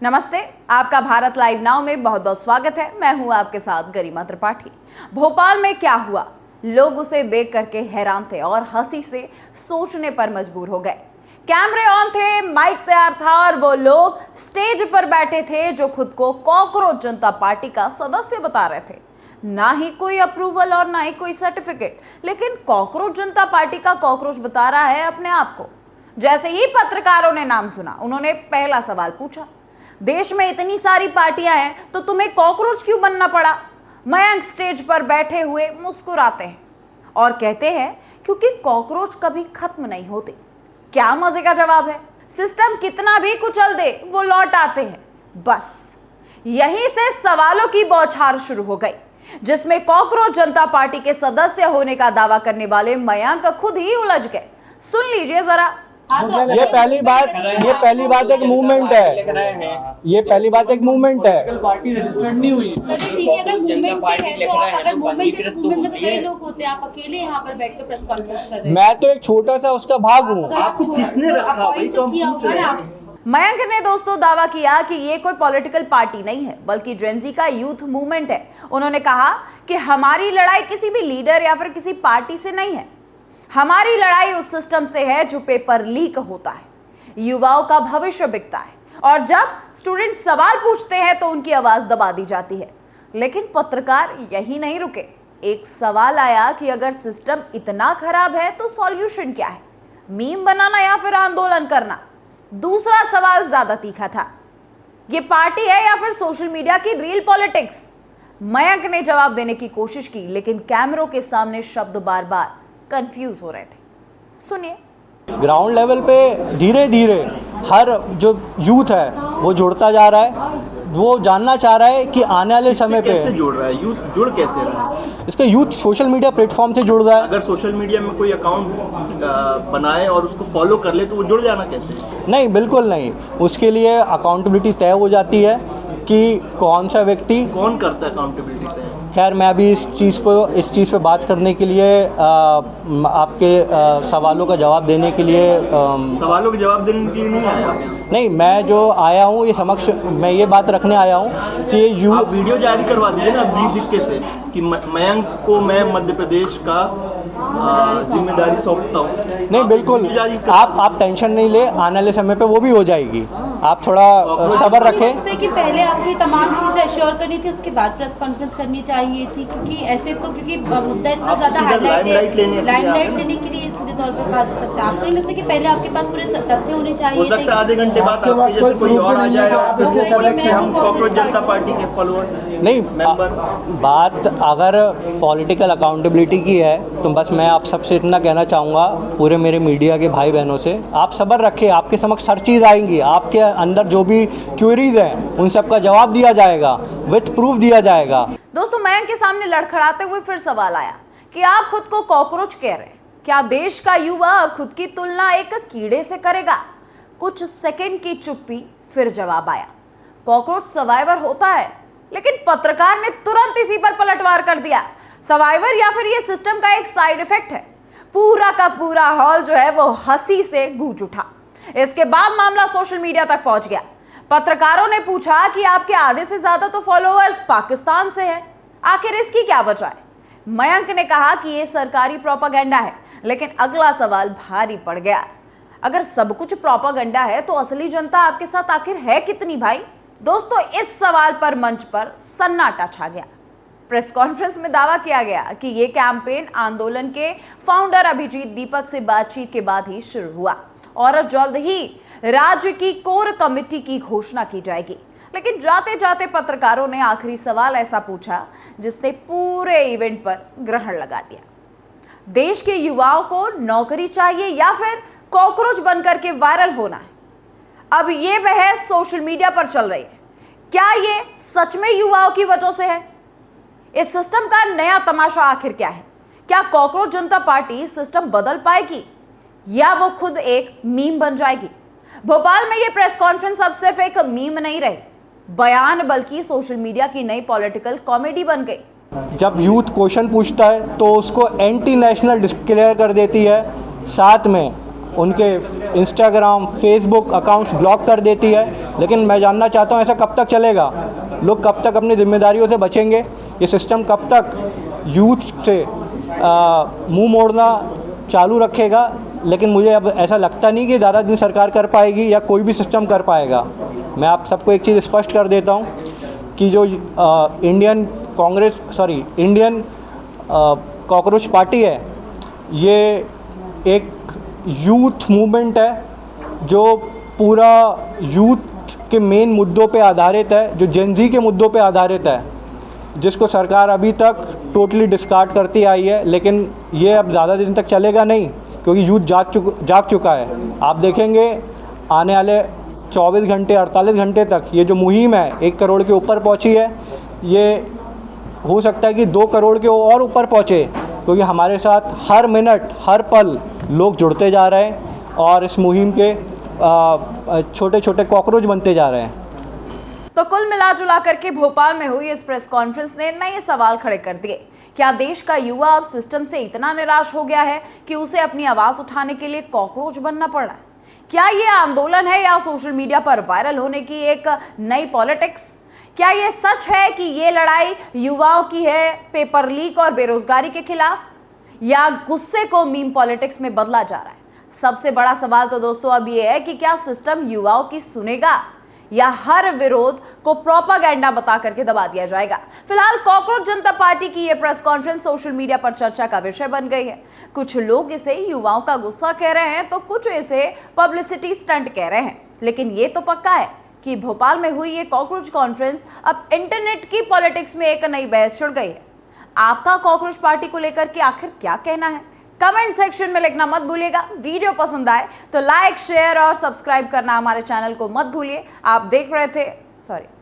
नमस्ते, आपका Bharat live now में बहुत बहुत स्वागत है। मैं हूं आपके साथ गरिमा त्रिपाठी। भोपाल में क्या हुआ, लोग उसे देख करके हैरान थे और हंसी से सोचने पर मजबूर हो गए। कैमरे ऑन थे, माइक तैयार था और वो लोग स्टेज पर बैठे थे जो खुद को कॉकरोच जनता पार्टी का सदस्य बता रहे थे। ना ही कोई अप्रूवल और ना ही कोई सर्टिफिकेट, लेकिन कॉकरोच जनता पार्टी का कॉकरोच बता रहा है अपने आप को। जैसे ही पत्रकारों ने नाम सुना, उन्होंने पहला सवाल पूछा, देश में इतनी सारी पार्टियां हैं तो तुम्हें कॉकरोच क्यों बनना पड़ा? मयंक स्टेज पर बैठे हुए मुस्कुराते हैं और कहते हैं क्योंकि कॉकरोच कभी खत्म नहीं होते। क्या मजे का जवाब है। सिस्टम कितना भी कुचल दे वो लौट आते हैं। बस यहीं से सवालों की बौछार शुरू हो गई, जिसमें कॉकरोच जनता पार्टी के सदस्य होने का दावा करने वाले मयंक खुद ही उलझ गए। सुन लीजिए जरा। ये पहली बात एक मूवमेंट है। ये पहली बात एक मूवमेंट है। पार्टी रजिस्टर्ड नहीं हुई। ठीक है, अगर मूवमेंट है तो आप अगर मूवमेंट में तो कई लोग होते हैं, आप अकेले यहाँ पर बैठ कर प्रेस कॉन्फ्रेंस कर रहे हैं। मैं तो एक छोटा सा उसका भाग हूँ। आपको किसने रखा भाई? तो हम पूछ रहे हैं। मयंक ने दोस्तों दावा किया कि ये कोई पॉलिटिकल पार्टी नहीं है, बल्कि जेनजी का यूथ मूवमेंट है। उन्होंने कहा कि हमारी लड़ाई किसी भी लीडर या फिर किसी पार्टी से नहीं है, हमारी लड़ाई उस सिस्टम से है जो पेपर लीक होता है, युवाओं का भविष्य बिकता है और जब स्टूडेंट सवाल पूछते हैं तो उनकी आवाज दबा दी जाती है। लेकिन पत्रकार यही नहीं रुके। एक सवाल आया कि अगर सिस्टम इतना खराब है तो सॉल्यूशन क्या है, मीम बनाना या फिर आंदोलन करना? दूसरा सवाल ज्यादा तीखा था, ये पार्टी है या फिर सोशल मीडिया की रील पॉलिटिक्स? मयंक ने जवाब देने की कोशिश की, लेकिन कैमरों के सामने शब्द बार बार कंफ्यूज हो रहे थे। सुनिए। ग्राउंड लेवल पे धीरे धीरे हर जो यूथ है वो जुड़ता जा रहा है। वो जानना चाह रहा है कि आने वाले समय पे कैसे जुड़ रहा है यूथ, जुड़ कैसे रहा है? इसका यूथ सोशल मीडिया प्लेटफॉर्म से जुड़ रहा है। अगर सोशल मीडिया में कोई अकाउंट बनाए और उसको फॉलो कर ले तो वो जुड़ जाना कहते हैं? नहीं, बिल्कुल नहीं। उसके लिए अकाउंटेबिलिटी तय हो जाती है कि कौन सा व्यक्ति कौन करता है अकाउंटेबिलिटी तय? खैर, मैं अभी इस चीज़ पे बात करने के लिए आपके सवालों का जवाब देने के लिए सवालों के जवाब देने के लिए नहीं आया। नहीं, मैं जो आया हूँ ये समक्ष मैं ये बात रखने आया हूँ कि आप वीडियो जारी करवा दीजिए ना दीप के से कि मयंक को मैं मध्य प्रदेश का जिम्मेदारी सौंपता हूँ। नहीं, बिल्कुल आप टेंशन नहीं ले, आने वाले समय पे वो भी हो जाएगी। आप थोड़ा सब्र रखें कि पहले आपकी तमाम चीजें एश्योर करनी थी, उसके बाद प्रेस कॉन्फ्रेंस करनी चाहिए थी, क्योंकि ऐसे तो क्योंकि मुद्दा इतना ज्यादा लाइमलाइट लेने के लिए सीधे तौर पर कहा जा सकता है। आपको नहीं लगता कि पहले आपके पास पूरे तथ्य होने चाहिए? हो सकता है आधे घंटे बाद आपके जैसे कोई और आ जाए और हम कॉकरोच जनता पार्टी के फॉलोअर नहीं मेंबर। बात अगर पॉलिटिकल अकाउंटेबिलिटी की है तो बस मैं आप सबसे इतना कहना चाहूँगा, पूरे मेरे मीडिया के भाई बहनों से, आप सब्र रखें। आपके समक्ष हर चीज़ आएंगी, आपके अंदर जो भी क्वेरीज हैं उन सब का जवाब दिया जाएगा, विथ प्रूफ दिया जाएगा। दोस्तों, मयंक के सामने लड़खड़ाते हुए फिर सवाल आया कि आप खुद को कॉकरोच कह रहे हैं, क्या देश का युवा अब खुद की तुलना एक कीड़े से करेगा? कुछ सेकंड की चुप्पी, फिर जवाब आया, कॉकरोच सर्वाइवर होता है। लेकिन पत्रकार ने तुरंत इसी पर पलटवार कर दिया, सर्वाइवर या फिर ये सिस्टम का एक साइड इफेक्ट है। पूरा का पूरा हॉल जो है वो हंसी से गूंज उठा। इसके बाद मामला सोशल मीडिया तक पहुंच गया। पत्रकारों ने पूछा कि आपके आधे से ज्यादा तो फॉलोअर्स पाकिस्तान से हैं, आखिर इसकी क्या वजह है? मयंक ने कहा कि यह सरकारी प्रोपेगेंडा है। लेकिन अगला सवाल भारी पड़ गया, अगर सब कुछ प्रोपेगेंडा है तो असली जनता आपके साथ आखिर है कितनी भाई? दोस्तों, इस सवाल पर मंच पर सन्नाटा छा गया। प्रेस कॉन्फ्रेंस में दावा किया गया कि यह कैंपेन आंदोलन के फाउंडर अभिजीत दीपक से बातचीत के बाद ही शुरू हुआ और जल्द ही राज्य की कोर कमेटी की घोषणा की जाएगी। लेकिन जाते जाते पत्रकारों ने आखिरी सवाल ऐसा पूछा जिसने पूरे इवेंट पर ग्रहण लगा दिया। देश के युवाओं को नौकरी चाहिए या फिर कॉकरोच बनकर के वायरल होना है? अब यह बहस सोशल मीडिया पर चल रही है। क्या यह सच में युवाओं की वजह से है? इस सिस्टम का नया तमाशा आखिर क्या है? क्या कॉकरोच जनता पार्टी सिस्टम बदल पाएगी या वो खुद एक मीम बन जाएगी? भोपाल में ये प्रेस कॉन्फ्रेंस अब सिर्फ एक मीम नहीं रही, बयान बल्कि सोशल मीडिया की नई पॉलिटिकल कॉमेडी बन गई। जब यूथ क्वेश्चन पूछता है तो उसको एंटी नेशनल डिक्लेयर कर देती है, साथ में उनके इंस्टाग्राम फेसबुक अकाउंट्स ब्लॉक कर देती है। लेकिन मैं जानना चाहता हूँ ऐसा कब तक चलेगा? लोग कब तक अपनी जिम्मेदारियों से बचेंगे? ये सिस्टम कब तक यूथ से मुंह मोड़ना चालू रखेगा? लेकिन मुझे अब ऐसा लगता नहीं कि ज़्यादा दिन सरकार कर पाएगी या कोई भी सिस्टम कर पाएगा। मैं आप सबको एक चीज़ स्पष्ट कर देता हूँ कि जो इंडियन कॉकरोच पार्टी है, ये एक यूथ मूवमेंट है जो पूरा यूथ के मेन मुद्दों पे आधारित है, जो जेनजी के मुद्दों पे आधारित है, जिसको सरकार अभी तक टोटली डिस्कार्ड करती आई है। लेकिन ये अब ज़्यादा दिन तक चलेगा नहीं, क्योंकि यूथ जाग चुका है। आप देखेंगे आने वाले 24 घंटे 48 घंटे तक ये जो मुहिम है 1 करोड़ के ऊपर पहुंची है। ये हो सकता है कि 2 करोड़ के और ऊपर पहुंचे, क्योंकि हमारे साथ हर मिनट हर पल लोग जुड़ते जा रहे हैं और इस मुहिम के छोटे छोटे कॉकरोच बनते जा रहे हैं। तो कुल मिला जुला करके भोपाल में हुई इस प्रेस कॉन्फ्रेंस ने नए सवाल खड़े कर दिए। क्या देश का युवा अब सिस्टम से इतना निराश हो गया है कि उसे अपनी आवाज उठाने के लिए कॉकरोच बनना पड़ रहा है? क्या ये आंदोलन है या सोशल मीडिया पर वायरल होने की एक नई पॉलिटिक्स? क्या ये सच है कि ये लड़ाई युवाओं की है पेपर लीक और बेरोजगारी के खिलाफ, या गुस्से को मीम पॉलिटिक्स में बदला जा रहा है? सबसे बड़ा सवाल तो दोस्तों अब ये है कि क्या सिस्टम युवाओं की सुनेगा या हर विरोध को प्रोपागेंडा बता करके दबा दिया जाएगा? फिलहाल कॉकरोच जनता पार्टी की यह प्रेस कॉन्फ्रेंस सोशल मीडिया पर चर्चा का विषय बन गई है। कुछ लोग इसे युवाओं का गुस्सा कह रहे हैं तो कुछ इसे पब्लिसिटी स्टंट कह रहे हैं। लेकिन ये तो पक्का है कि भोपाल में हुई ये कॉकरोच कॉन्फ्रेंस अब इंटरनेट की पॉलिटिक्स में एक नई बहस छिड़ गई है। आपका कॉकरोच पार्टी को लेकर के आखिर क्या कहना है? कमेंट सेक्शन में लिखना मत भूलिएगा। वीडियो पसंद आए तो लाइक शेयर और सब्सक्राइब करना हमारे चैनल को मत भूलिए। आप देख रहे थे